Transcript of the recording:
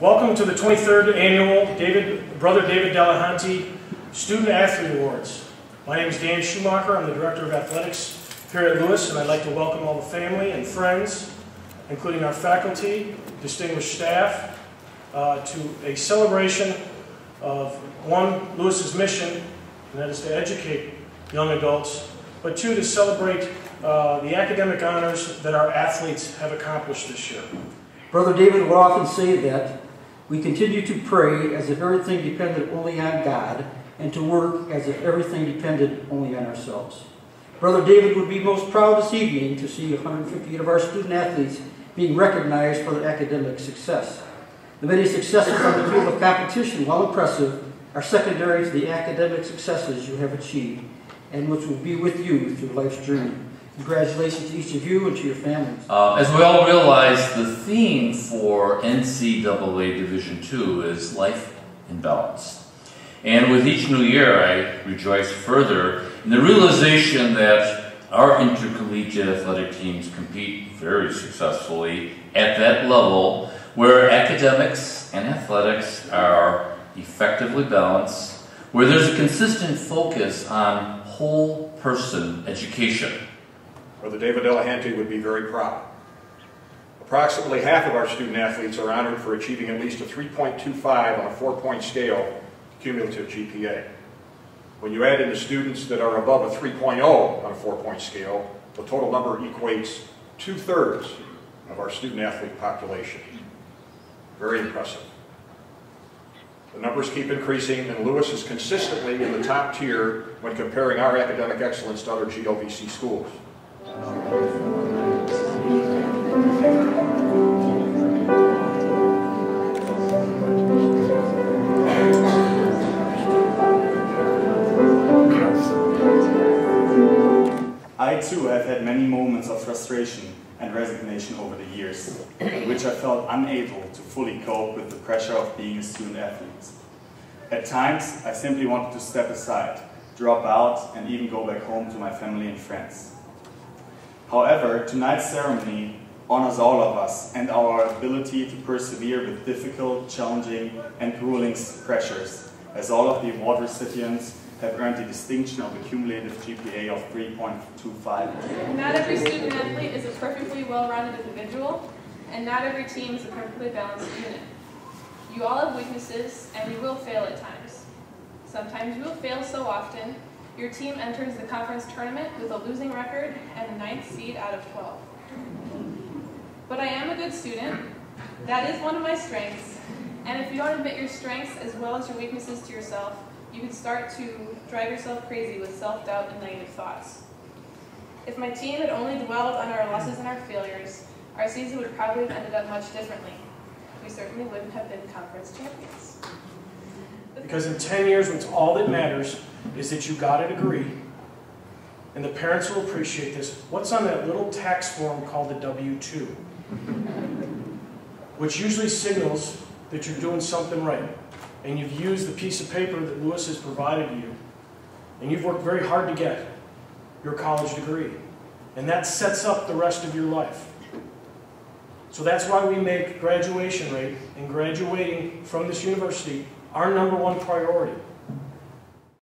Welcome to the 23rd Annual Brother David Delahanty Student Athlete Awards. My name is Dan Schumacher. I'm the Director of Athletics here at Lewis, and I'd like to welcome all the family and friends, including our faculty, distinguished staff, to a celebration of, one, Lewis's mission, and that is to educate young adults, but two, to celebrate the academic honors that our athletes have accomplished this year. Brother David would often say that we continue to pray as if everything depended only on God, and to work as if everything depended only on ourselves. Brother David would be most proud this evening to see 158 of our student athletes being recognized for their academic success. The many successes on the field of competition, while impressive, are secondary to the academic successes you have achieved, and which will be with you through life's journey. Congratulations to each of you and to your families. As we all realize, the theme for NCAA Division II is life in balance. And with each new year, I rejoice further in the realization that our intercollegiate athletic teams compete very successfully at that level where academics and athletics are effectively balanced, where there's a consistent focus on whole person education. Brother David Delahanty would be very proud. Approximately half of our student athletes are honored for achieving at least a 3.25 on a 4-point scale cumulative GPA. When you add in the students that are above a 3.0 on a 4-point scale, the total number equates 2/3 of our student athlete population. Very impressive. The numbers keep increasing, and Lewis is consistently in the top tier when comparing our academic excellence to other GLVC schools. I too have had many moments of frustration and resignation over the years, in which I felt unable to fully cope with the pressure of being a student athlete. At times, I simply wanted to step aside, drop out, and even go back home to my family and friends. However, tonight's ceremony honors all of us and our ability to persevere with difficult, challenging, and grueling pressures, as all of the award recipients have earned the distinction of a cumulative GPA of 3.25. Not every student athlete is a perfectly well-rounded individual, and not every team is a perfectly balanced unit. You all have weaknesses, and you will fail at times. Sometimes you will fail so often, your team enters the conference tournament with a losing record and the 9th seed out of 12. But I am a good student. That is one of my strengths, and if you don't admit your strengths as well as your weaknesses to yourself, you can start to drive yourself crazy with self-doubt and negative thoughts. If my team had only dwelled on our losses and our failures, our season would probably have ended up much differently. We certainly wouldn't have been conference champions. Because in 10 years, what's all that matters is that you got a degree, and the parents will appreciate this. What's on that little tax form called the W-2? Which usually signals that you're doing something right. And you've used the piece of paper that Lewis has provided you, and you've worked very hard to get your college degree. And that sets up the rest of your life. So that's why we make graduation rate and graduating from this university our #1 priority.